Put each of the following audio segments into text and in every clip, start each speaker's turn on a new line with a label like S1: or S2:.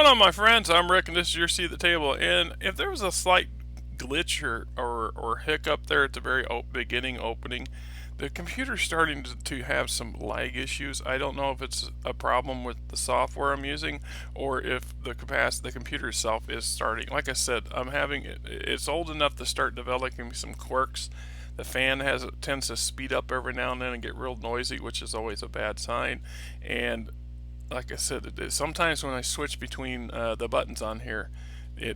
S1: going on, my friends? I'm Rick, and this is your seat at the table. And if there was a slight glitch or hiccup there at the very beginning opening, the computer's starting to have some lag issues. I don't know if it's a problem with the software I'm using or if the computer itself is starting. Like I said, it's old enough to start developing some quirks. The fan tends to speed up every now and then and get real noisy, which is always a bad sign. And like I said, sometimes when I switch between the buttons on here,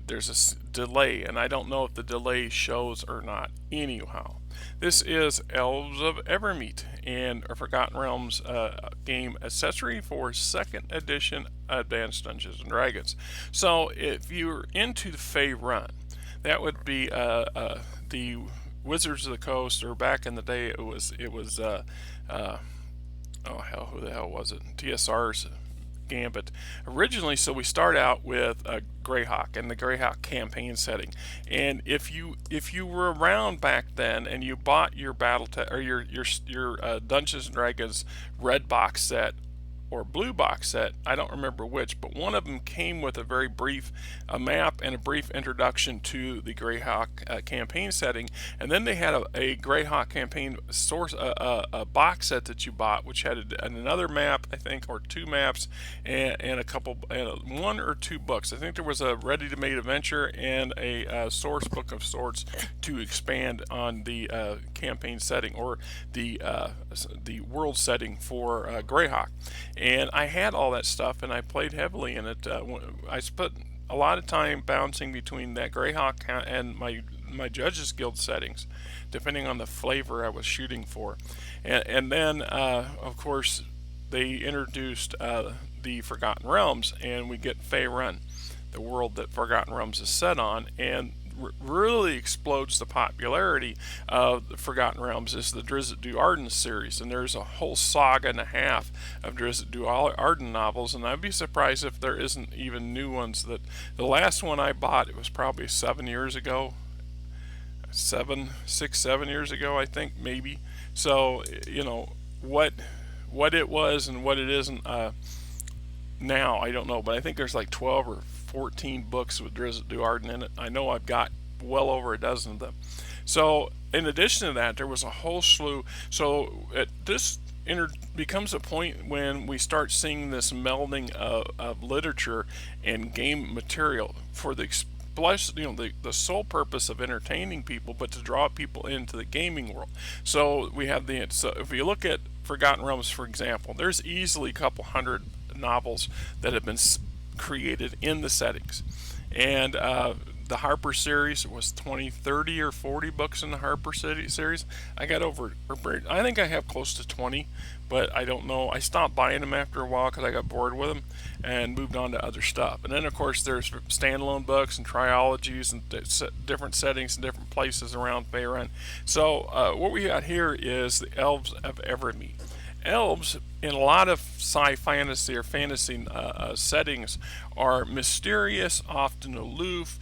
S1: there's a delay, and I don't know if the delay shows or not. Anyhow, this is Elves of Evermeet and a Forgotten Realms game accessory for 2nd edition Advanced Dungeons and Dragons. So if you're into the Fey Run, that would be the Wizards of the Coast, or back in the day oh hell, who the hell was it? TSR's Gambit originally. So we start out with a Greyhawk and the Greyhawk campaign setting. And if you were around back then and you bought your or your Dungeons and Dragons red box set or blue box set, I don't remember which, but one of them came with a very brief map and a brief introduction to the Greyhawk campaign setting, and then they had a Greyhawk campaign source a box set that you bought, which had another map, I think, or two maps, and a couple, one or two books. I think there was a ready-to-made adventure and a source book of sorts to expand on the campaign setting, or the world setting for Greyhawk. And I had all that stuff, and I played heavily in it. I spent a lot of time bouncing between that Greyhawk and my Judges Guild settings, depending on the flavor I was shooting for. And then, of course, they introduced the Forgotten Realms, and we get Fey Run, the world that Forgotten Realms is set on, and really explodes the popularity of the Forgotten Realms is the Drizzt Do'Urden series, and there's a whole saga and a half of Drizzt Do'Urden novels, and I'd be surprised if there isn't even new ones. That the last one I bought, it was probably 7 years ago, 7 years ago, I think, maybe. So what it was and what it isn't now, I don't know, but I think there's like 12 or 14 books with Drizzt Do'Urden in it. I know I've got well over a dozen of them. So in addition to that, there was a whole slew. So this becomes a point when we start seeing this melding of literature and game material for the the sole purpose of entertaining people, but to draw people into the gaming world. So we have so if you look at Forgotten Realms, for example, there's easily a couple hundred novels that have been created in the settings. And the Harper series was 20, 30, or 40 books in the Harper series. I think I have close to 20, but I don't know. I stopped buying them after a while because I got bored with them and moved on to other stuff. And then, of course, there's standalone books and trilogies and different settings and different places around Faerun. So what we got here is the Elves of Evermeet. Elves, in a lot of fantasy or fantasy settings, are mysterious, often aloof,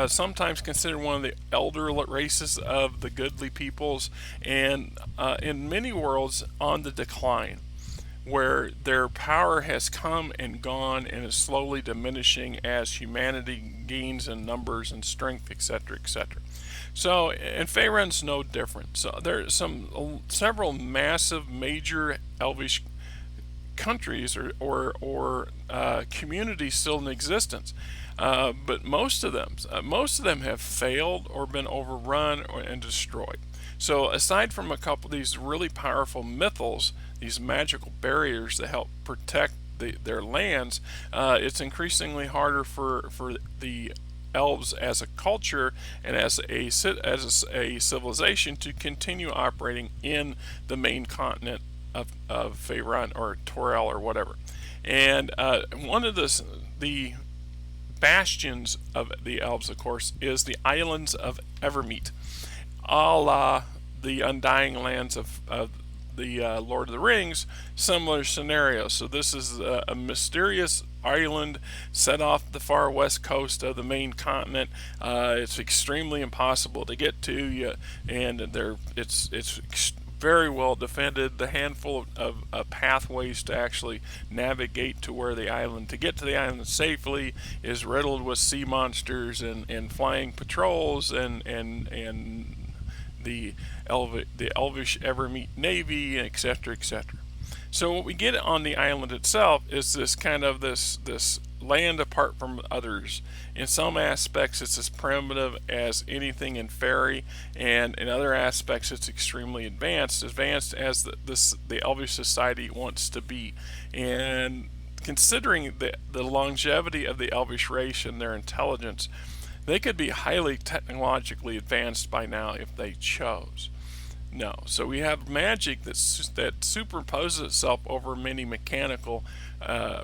S1: sometimes considered one of the elder races of the goodly peoples, and in many worlds on the decline, where their power has come and gone and is slowly diminishing as humanity gains in numbers and strength, etc., etc. So, and Faerun's no different. So there's several massive, major Elvish countries or communities still in existence, but most of them have failed or been overrun and destroyed. So, aside from a couple of these really powerful mythals, these magical barriers that help protect their lands, it's increasingly harder for the elves as a culture and as a civilization to continue operating in the main continent of Faerun or Torel or whatever. And one of the bastions of the elves, of course, is the Islands of Evermeet, a la the Undying Lands of the Lord of the Rings. Similar scenario. So this is a mysterious island set off the far west coast of the main continent. It's extremely impossible to get to, and it's very well defended. The handful of pathways to actually navigate to where the island, to get to the island safely, is riddled with sea monsters and flying patrols and the Elvish Evermeet Navy, etc., etc. So what we get on the island itself is this kind of this land apart from others. In some aspects, it's as primitive as anything in fairy, and in other aspects, it's extremely advanced as the Elvish society wants to be. And considering the longevity of the Elvish race and their intelligence, they could be highly technologically advanced by now if they chose. No. So we have magic that superimposes itself over many mechanical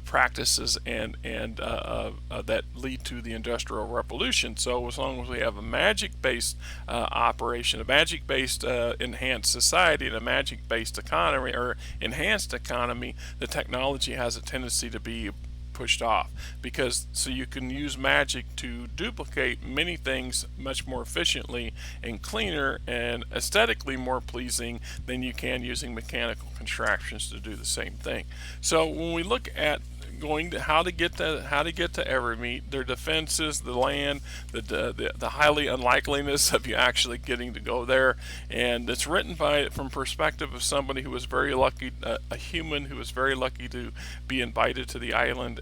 S1: practices and that lead to the Industrial Revolution. So as long as we have a magic-based operation, a magic-based enhanced society, and a magic-based economy or enhanced economy, the technology has a tendency to be pushed off, because so you can use magic to duplicate many things much more efficiently and cleaner and aesthetically more pleasing than you can using mechanical contraptions to do the same thing. So when we look at going to how to get to Evermeet, their defenses, the land, the highly unlikeliness of you actually getting to go there, and it's written from perspective of somebody who was very lucky, a human who was very lucky to be invited to the island,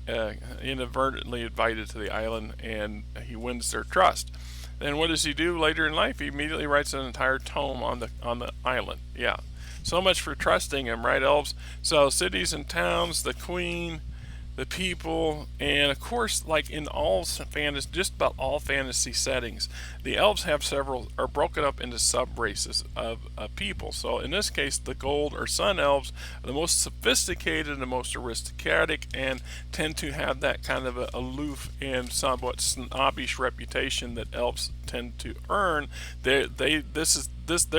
S1: inadvertently invited to the island, and he wins their trust. Then what does he do later in life? He immediately writes an entire tome on the island. Yeah. So much for trusting him, right, elves? So cities and towns, the queen, the people, and of course, like in all fantasy, just about all fantasy settings, the elves are broken up into sub races of people. So in this case, the gold or sun elves are the most sophisticated and the most aristocratic, and tend to have that kind of a aloof and somewhat snobbish reputation that elves tend to earn. They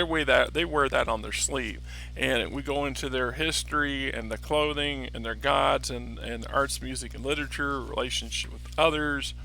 S1: wear that on their sleeve, and we go into their history and the clothing and their gods and arts, music, and literature, relationship with others,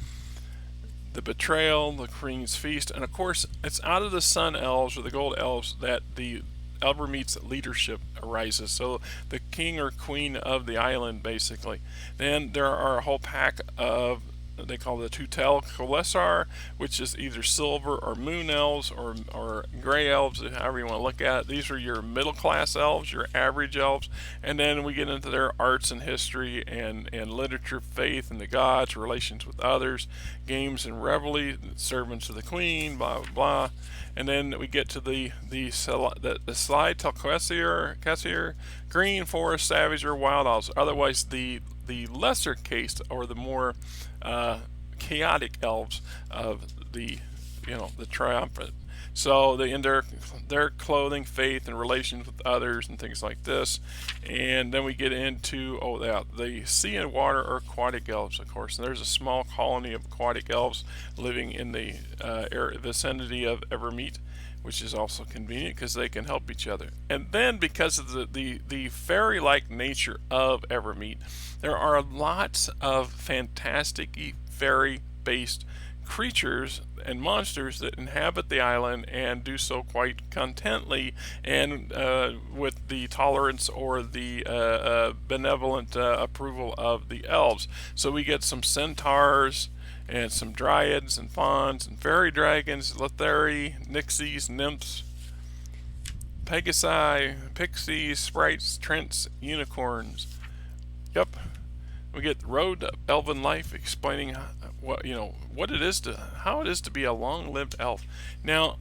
S1: the betrayal, the queen's feast, and of course, it's out of the sun elves or the gold elves that the Evermeet's leadership arises. So the king or queen of the island, basically. Then there are a whole pack of, they call the Tutel Kolesar, which is either silver or moon elves or gray elves, however you want to look at it. These are your middle class elves, your average elves, and then we get into their arts and history and literature, faith and the gods, relations with others, games and revelry, servants of the queen, blah blah blah. And then we get to the Slide Telquessier, green forest, savage, or wild elves. Otherwise, the lesser case or the more chaotic elves of the triumphant. So they in their clothing, faith, and relations with others, and things like this. And then we get into the sea and water or aquatic elves, of course. And there's a small colony of aquatic elves living in the vicinity of Evermeet, which is also convenient because they can help each other. And then because of the fairy-like nature of Evermeet, there are lots of fantastic fairy-based creatures and monsters that inhabit the island and do so quite contently and with the tolerance or the benevolent approval of the elves. So we get some centaurs and some dryads and fauns and fairy dragons, Letheri, nixies, nymphs, pegasi, pixies, sprites, trents, unicorns. Yep. We get Road to Elven Life, explaining how it is to be a long-lived elf. Now,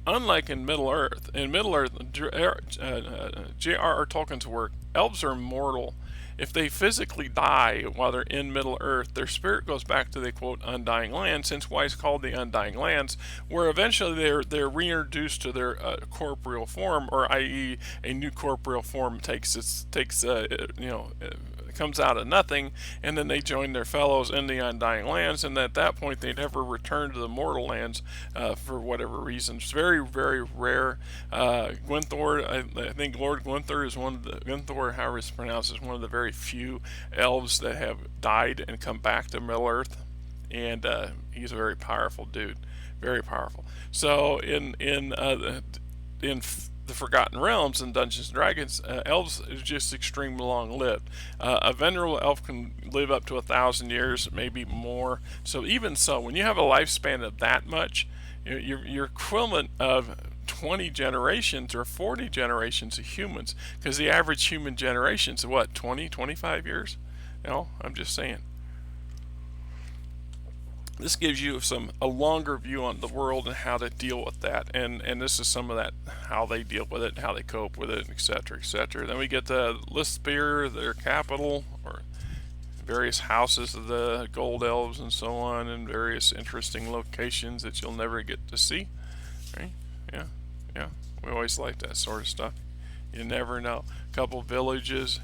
S1: unlike in Middle-earth, J.R.R. Tolkien's work, elves are mortal. If they physically die while they're in Middle-earth, their spirit goes back to the quote Undying Lands, hence why it's called the Undying Lands, where eventually they're reintroduced to their corporeal form, or i.e. a new corporeal form comes out of nothing, and then they join their fellows in the Undying Lands, and at that point they never return to the mortal lands for whatever reason. It's very, very rare. Gwynthor, I think Lord Gwynthor is Gwynthor, however it's pronounced, is one of the very few elves that have died and come back to Middle-earth, and he's a very powerful dude, very powerful. So in the Forgotten Realms and Dungeons and Dragons, elves are just extremely long lived. A venerable elf can live up to 1,000 years, maybe more. So even so, when you have a lifespan of that much, you're equivalent of 20 generations or 40 generations of humans, because the average human generation is what, 20, 25 years? I'm just saying. This gives you a longer view on the world and how to deal with that, and this is some of that, how they deal with it, how they cope with it, etc., etc. Then we get the Lispeer, their capital, or various houses of the gold elves and so on, and various interesting locations that you'll never get to see. Right? Yeah, yeah. We always like that sort of stuff. You never know. A couple villages.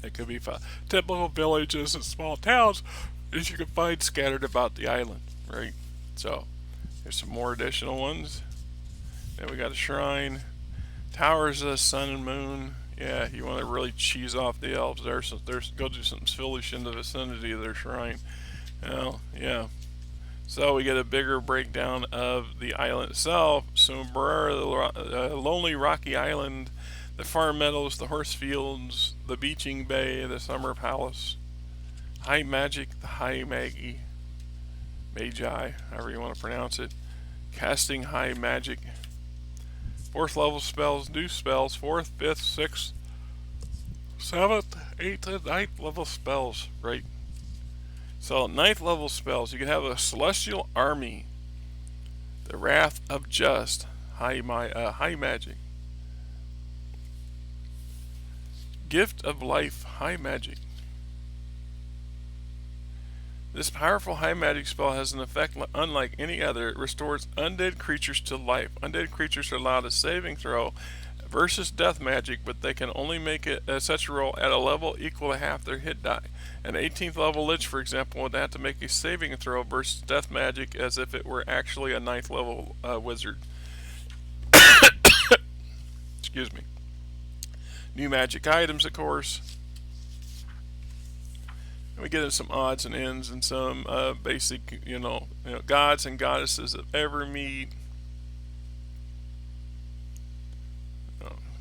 S1: It could be typical villages and small towns as you can find scattered about the island, right? So there's some more additional ones. Then we got a shrine, towers of the sun and moon. Yeah, you want to really cheese off the elves. There's go do something foolish in the vicinity of their shrine. Well, yeah. So we get a bigger breakdown of the island itself. Sumbrera, the lonely rocky island, the farm meadows, the horse fields, the beaching bay, the summer palace, high magic, the high magi, however you want to pronounce it, casting high magic, 4th level spells, new spells, 4th, 5th, 6th, 7th, 8th, and 9th level spells, right? So 9th level spells, you can have a celestial army, the wrath of just, high magic, gift of life, high magic. This powerful high magic spell has an effect unlike any other. It restores undead creatures to life. Undead creatures are allowed a saving throw versus death magic, but they can only make such a roll at a level equal to half their hit die. An 18th level lich, for example, would have to make a saving throw versus death magic as if it were actually a 9th level wizard. Excuse me. New magic items, of course. We get into some odds and ends and some basic, gods and goddesses of Evermeet.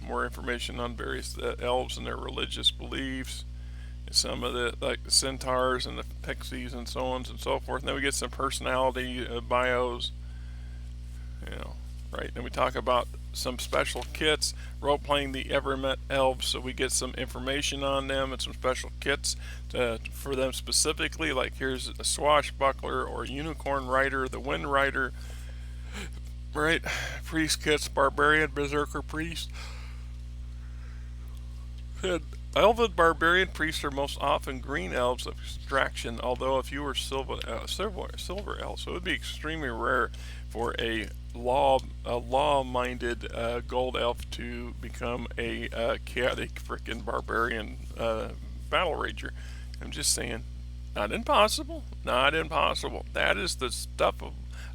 S1: More information on various elves and their religious beliefs. And some of the centaurs and the pixies and so on and so forth. And then we get some personality bios. Right? And we talk about some special kits, role-playing the Evermeet elves, so we get some information on them and some special kits for them specifically, like here's a swashbuckler or unicorn rider, the wind rider, right? Priest kits, barbarian, berserker priest. And elven barbarian priests are most often green elves of extraction, although a few are silver elves, so it would be extremely rare for a law-minded gold elf to become a chaotic frickin' barbarian battle rager. I'm just saying, not impossible, not impossible. That is the stuff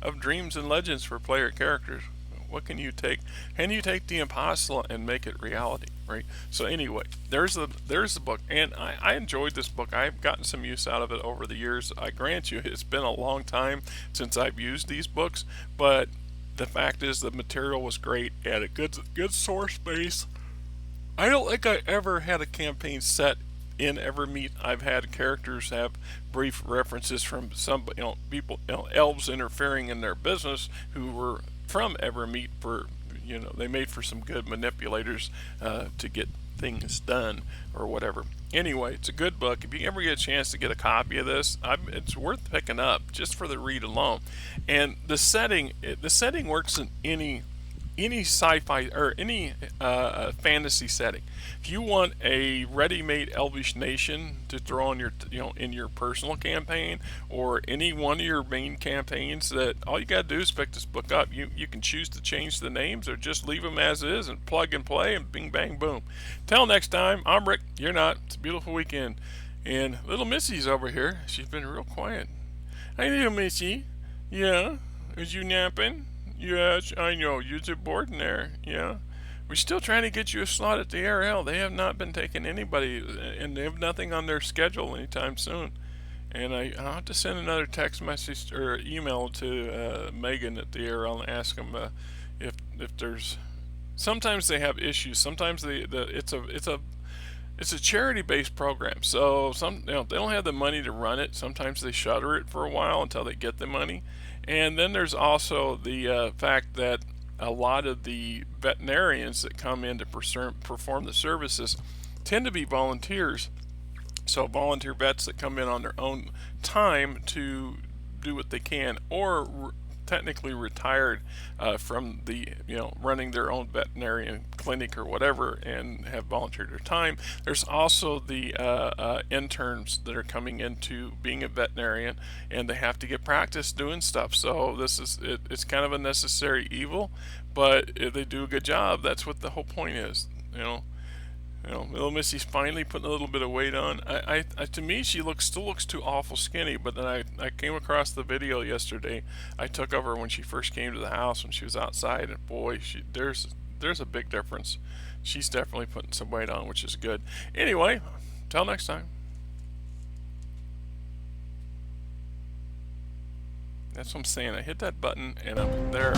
S1: of dreams and legends for player characters. What can you take? Can you take the impossible and make it reality, right? So anyway, there's the book, and I enjoyed this book. I've gotten some use out of it over the years. I grant you, it's been a long time since I've used these books, but the fact is the material was great, had a good source base. I don't think I ever had a campaign set in Evermeet. I've had characters have brief references from some people, elves interfering in their business who were from Evermeet for, they made for some good manipulators to get things done or whatever. Anyway, it's a good book. If you ever get a chance to get a copy of this, it's worth picking up just for the read alone. And the setting works in any sci-fi or any fantasy setting. If you want a ready-made elvish nation to throw on your in your personal campaign or any one of your main campaigns, that all you gotta do is pick this book up. You can choose to change the names or just leave them as is and plug and play and bing bang boom. Till next time, I'm Rick. You're not. It's a beautiful weekend, and little Missy's over here. She's been real quiet. Hi, little Missy. Yeah, is you napping? Yes, I know. You're bored in there. Yeah. We're still trying to get you a slot at the RL. They have not been taking anybody, and they have nothing on their schedule anytime soon. And I'll have to send another text message or email to Megan at the RL and ask them if there's sometimes they have issues. Sometimes it's a charity-based program, so they don't have the money to run it. Sometimes they shutter it for a while until they get the money, and then there's also the fact that a lot of the veterinarians that come in to perform the services tend to be volunteers. So volunteer vets that come in on their own time to do what they can, or technically retired from the running their own veterinarian clinic or whatever, and have volunteered their time. There's also the interns that are coming into being a veterinarian, and they have to get practice doing stuff. So it's kind of a necessary evil, but if they do a good job, that's what the whole point is. Little Missy's finally putting a little bit of weight on. To me, she still looks too awful skinny. But then I came across the video yesterday. I took of her when she first came to the house when she was outside, and boy, there's a big difference. She's definitely putting some weight on, which is good. Anyway, till next time. That's what I'm saying. I hit that button and I'm there.